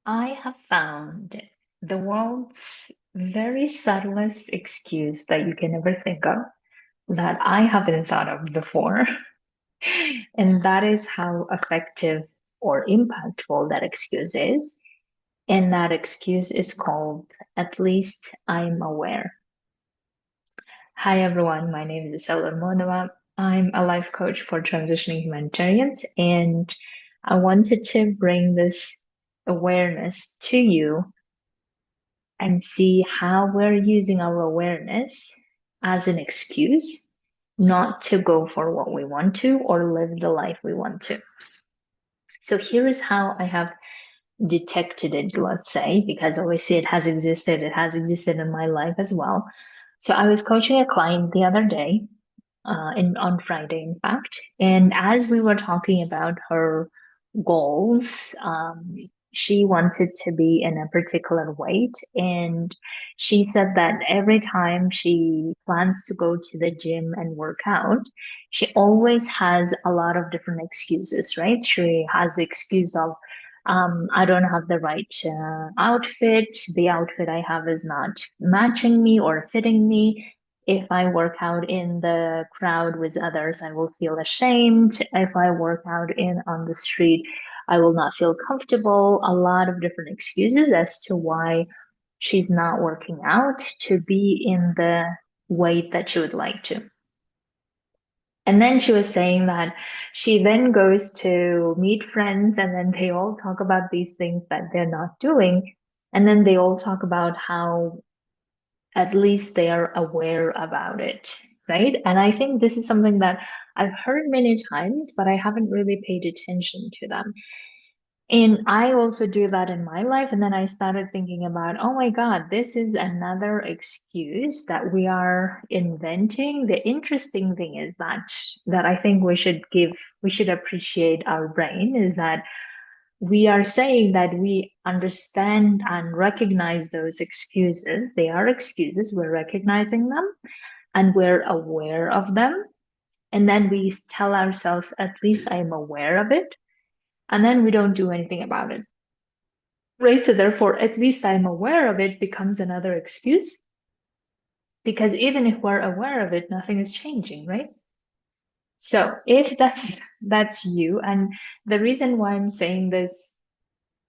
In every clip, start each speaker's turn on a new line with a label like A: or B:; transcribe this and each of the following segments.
A: I have found the world's very subtlest excuse that you can ever think of that I haven't thought of before. And that is how effective or impactful that excuse is. And that excuse is called, at least I'm aware. Hi, everyone. My name is Isela Monova. I'm a life coach for transitioning humanitarians, and I wanted to bring this awareness to you and see how we're using our awareness as an excuse not to go for what we want to or live the life we want to. So here is how I have detected it, let's say, because obviously it has existed in my life as well. So I was coaching a client the other day, on Friday, in fact. And as we were talking about her goals, she wanted to be in a particular weight. And she said that every time she plans to go to the gym and work out, she always has a lot of different excuses, right? She has the excuse of, I don't have the right outfit. The outfit I have is not matching me or fitting me. If I work out in the crowd with others, I will feel ashamed. If I work out in on the street, I will not feel comfortable. A lot of different excuses as to why she's not working out to be in the weight that she would like to. And then she was saying that she then goes to meet friends and then they all talk about these things that they're not doing. And then they all talk about how at least they are aware about it, right? And I think this is something that I've heard many times, but I haven't really paid attention to them. And I also do that in my life. And then I started thinking about, oh my God, this is another excuse that we are inventing. The interesting thing is that I think we should appreciate our brain is that we are saying that we understand and recognize those excuses. They are excuses. We're recognizing them and we're aware of them. And then we tell ourselves, at least I'm aware of it. And then we don't do anything about it. Right. So therefore, at least I'm aware of it becomes another excuse because even if we're aware of it, nothing is changing, right? So if that's you, and the reason why I'm saying this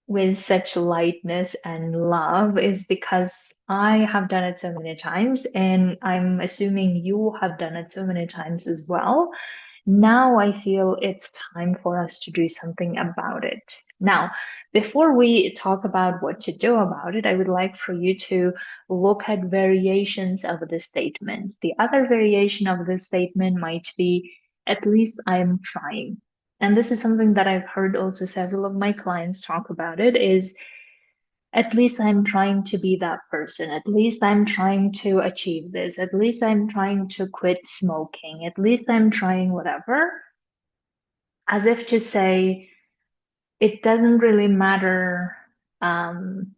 A: with such lightness and love is because I have done it so many times, and I'm assuming you have done it so many times as well. Now I feel it's time for us to do something about it. Now, before we talk about what to do about it, I would like for you to look at variations of the statement. The other variation of the statement might be, at least I'm trying. And this is something that I've heard also several of my clients talk about it is at least I'm trying to be that person. At least I'm trying to achieve this. At least I'm trying to quit smoking. At least I'm trying whatever, as if to say it doesn't really matter, um,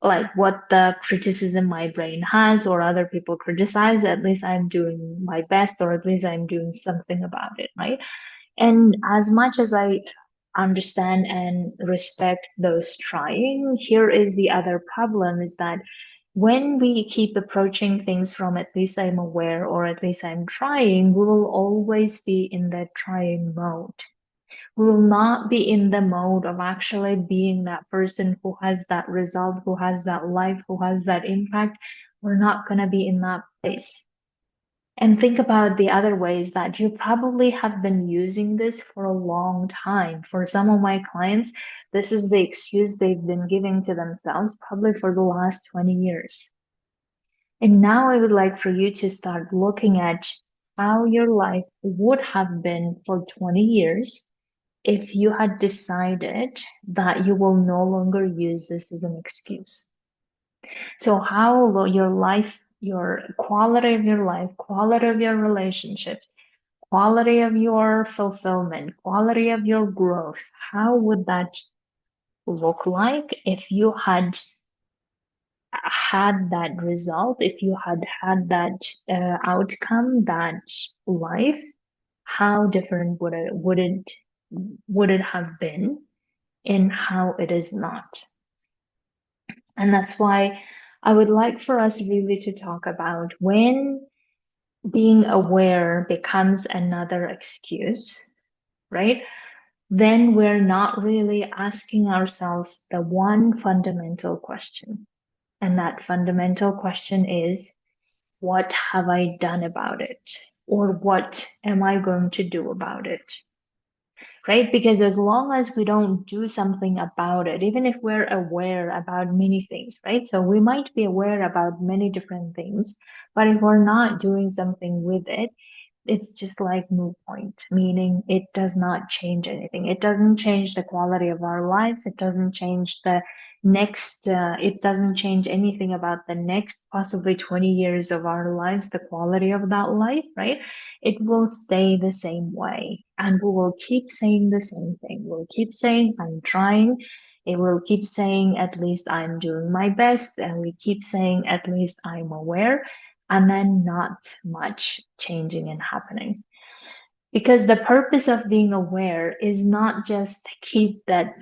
A: like what the criticism my brain has or other people criticize. At least I'm doing my best, or at least I'm doing something about it, right? And as much as I understand and respect those trying, here is the other problem is that when we keep approaching things from at least I'm aware or at least I'm trying, we will always be in that trying mode. We will not be in the mode of actually being that person who has that result, who has that life, who has that impact. We're not going to be in that place. And think about the other ways that you probably have been using this for a long time. For some of my clients, this is the excuse they've been giving to themselves probably for the last 20 years. And now I would like for you to start looking at how your life would have been for 20 years if you had decided that you will no longer use this as an excuse. So how will your life, your quality of your life, quality of your relationships, quality of your fulfillment, quality of your growth, how would that look like if you had had that result, if you had had that outcome, that life, how different would it have been? in how it is not. And that's why I would like for us really to talk about when being aware becomes another excuse, right? Then we're not really asking ourselves the one fundamental question. And that fundamental question is, what have I done about it? Or what am I going to do about it? Right? Because as long as we don't do something about it, even if we're aware about many things, right? So we might be aware about many different things, but if we're not doing something with it, it's just like moot point, meaning it does not change anything. It doesn't change the quality of our lives. It doesn't change the it doesn't change anything about the next possibly 20 years of our lives, the quality of that life, right? It will stay the same way. And we will keep saying the same thing. We'll keep saying, I'm trying. It will keep saying, at least I'm doing my best. And we keep saying, at least I'm aware, and then not much changing and happening. Because the purpose of being aware is not just keep that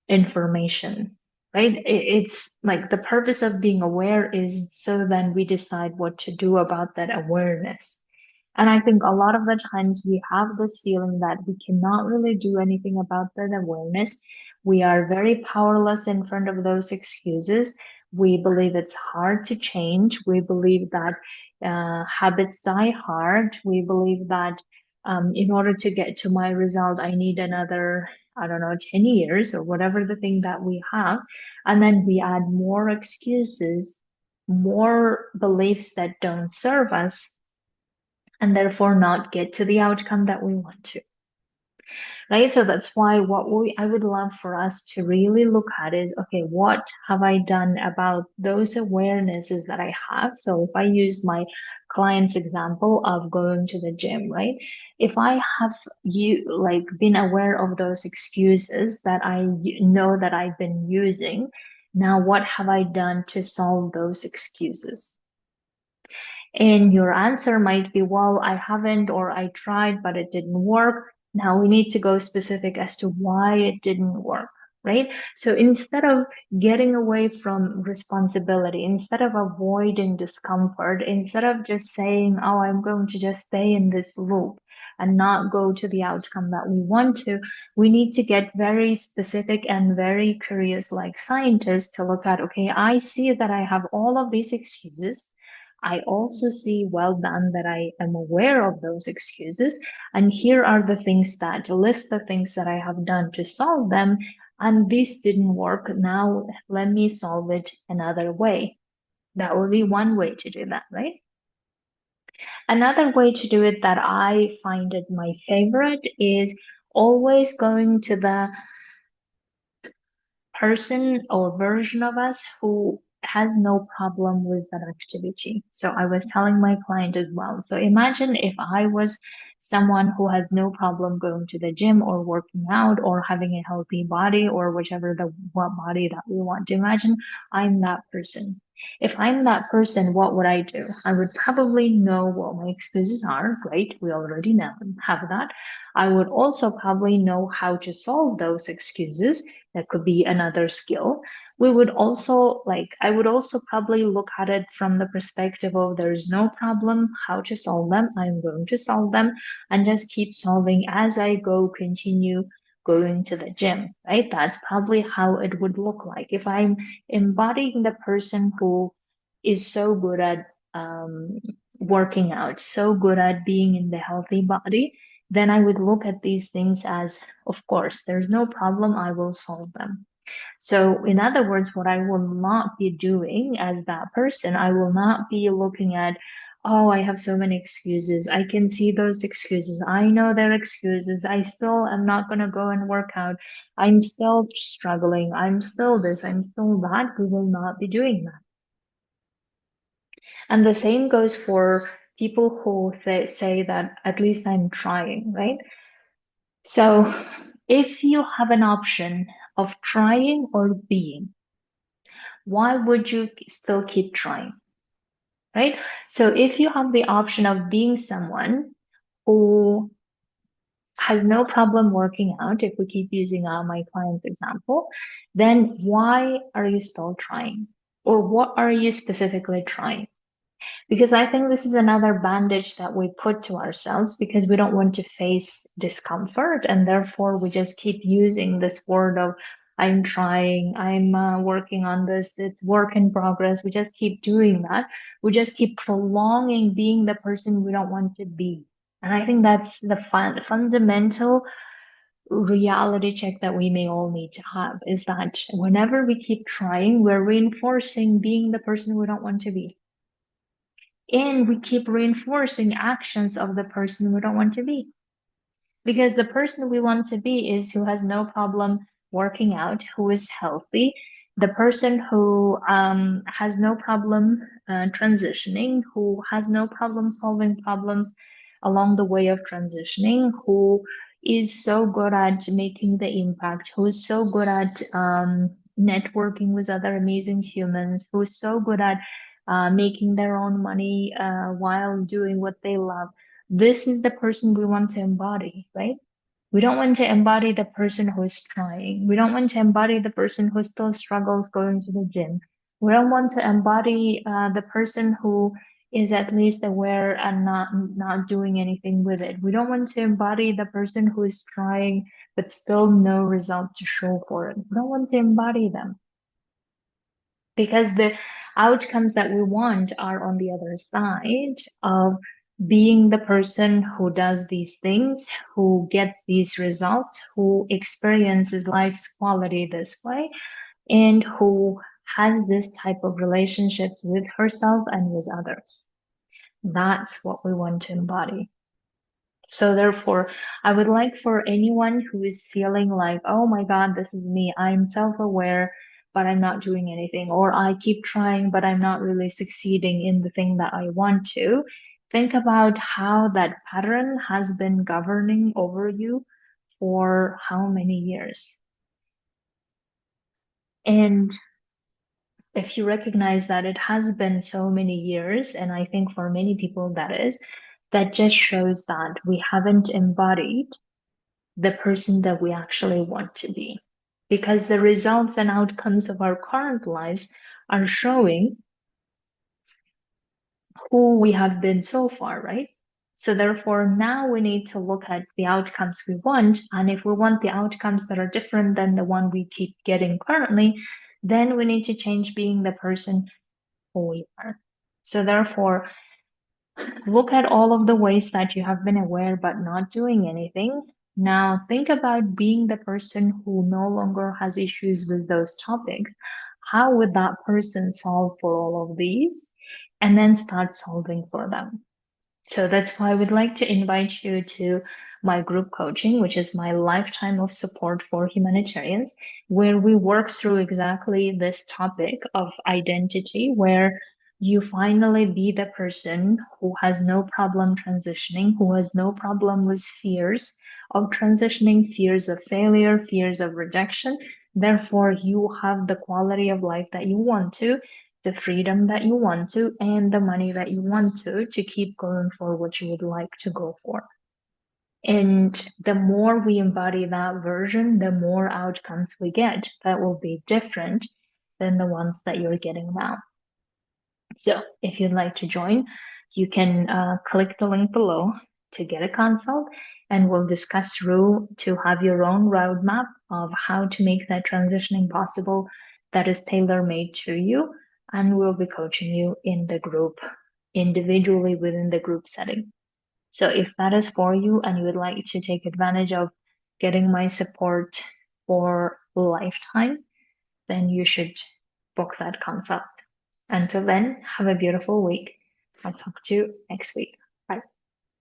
A: information, right? It's like the purpose of being aware is so then we decide what to do about that awareness. And I think a lot of the times we have this feeling that we cannot really do anything about that awareness. We are very powerless in front of those excuses. We believe it's hard to change. We believe that habits die hard. We believe that in order to get to my result, I need another, I don't know, 10 years or whatever the thing that we have. And then we add more excuses, more beliefs that don't serve us, and therefore not get to the outcome that we want to, right? So that's why I would love for us to really look at is, okay, what have I done about those awarenesses that I have? So if I use my client's example of going to the gym, right? If I have been aware of those excuses that I know that I've been using, now what have I done to solve those excuses? And your answer might be, well, I haven't, or I tried, but it didn't work. Now we need to go specific as to why it didn't work, right? So instead of getting away from responsibility, instead of avoiding discomfort, instead of just saying, oh, I'm going to just stay in this loop and not go to the outcome that we want to, we need to get very specific and very curious, like scientists, to look at, okay, I see that I have all of these excuses. I also see, well done, that I am aware of those excuses. And here are the things that, list the things that I have done to solve them. And this didn't work. Now let me solve it another way. That would be one way to do that, right? Another way to do it that I find it my favorite is always going to the person or version of us who has no problem with that activity. So I was telling my client as well. So imagine if I was someone who has no problem going to the gym or working out or having a healthy body or whichever the what body that we want to imagine. I'm that person. If I'm that person, what would I do? I would probably know what my excuses are. Great, we already know have that. I would also probably know how to solve those excuses. That could be another skill. We would also I would also probably look at it from the perspective of there's no problem, how to solve them. I'm going to solve them and just keep solving as I go, continue going to the gym, right? That's probably how it would look like. If I'm embodying the person who is so good at working out, so good at being in the healthy body, then I would look at these things as, of course, there's no problem, I will solve them. So, in other words, what I will not be doing as that person, I will not be looking at, oh, I have so many excuses. I can see those excuses. I know they're excuses. I still am not going to go and work out. I'm still struggling. I'm still this. I'm still that. We will not be doing that. And the same goes for people who say that at least I'm trying, right? So if you have an option of trying or being, why would you still keep trying, right? So if you have the option of being someone who has no problem working out, if we keep using my client's example, then why are you still trying? Or what are you specifically trying? Because I think this is another bandage that we put to ourselves because we don't want to face discomfort. And therefore, we just keep using this word of, I'm trying, I'm working on this, it's work in progress. We just keep doing that. We just keep prolonging being the person we don't want to be. And I think that's the fundamental reality check that we may all need to have, is that whenever we keep trying, we're reinforcing being the person we don't want to be. And we keep reinforcing actions of the person we don't want to be. Because the person we want to be is who has no problem working out, who is healthy, the person who has no problem transitioning, who has no problem solving problems along the way of transitioning, who is so good at making the impact, who is so good at networking with other amazing humans, who is so good at making their own money while doing what they love. This is the person we want to embody, right? We don't want to embody the person who is trying. We don't want to embody the person who still struggles going to the gym. We don't want to embody the person who is at least aware and not doing anything with it. We don't want to embody the person who is trying but still no result to show for it. We don't want to embody them because the outcomes that we want are on the other side of being the person who does these things, who gets these results, who experiences life's quality this way, and who has this type of relationships with herself and with others. That's what we want to embody. So therefore, I would like for anyone who is feeling like, oh my God, this is me. I'm self-aware, but I'm not doing anything, or I keep trying, but I'm not really succeeding in the thing that I want to. Think about how that pattern has been governing over you for how many years. And if you recognize that it has been so many years, and I think for many people that just shows that we haven't embodied the person that we actually want to be. Because the results and outcomes of our current lives are showing who we have been so far, right? So therefore, now we need to look at the outcomes we want. And if we want the outcomes that are different than the one we keep getting currently, then we need to change being the person who we are. So therefore, look at all of the ways that you have been aware but not doing anything. Now think about being the person who no longer has issues with those topics. How would that person solve for all of these? And then start solving for them. So that's why I would like to invite you to my group coaching, which is my lifetime of support for humanitarians, where we work through exactly this topic of identity, where you finally be the person who has no problem transitioning, who has no problem with fears of transitioning, fears of failure, fears of rejection. Therefore, you have the quality of life that you want to, the freedom that you want to, and the money that you want to keep going for what you would like to go for. And the more we embody that version, the more outcomes we get that will be different than the ones that you're getting now. So if you'd like to join, you can click the link below to get a consult, and we'll discuss through to have your own roadmap of how to make that transitioning possible that is tailor-made to you. And we'll be coaching you in the group, individually within the group setting. So if that is for you and you would like to take advantage of getting my support for a lifetime, then you should book that consult. Until then, have a beautiful week. I'll talk to you next week.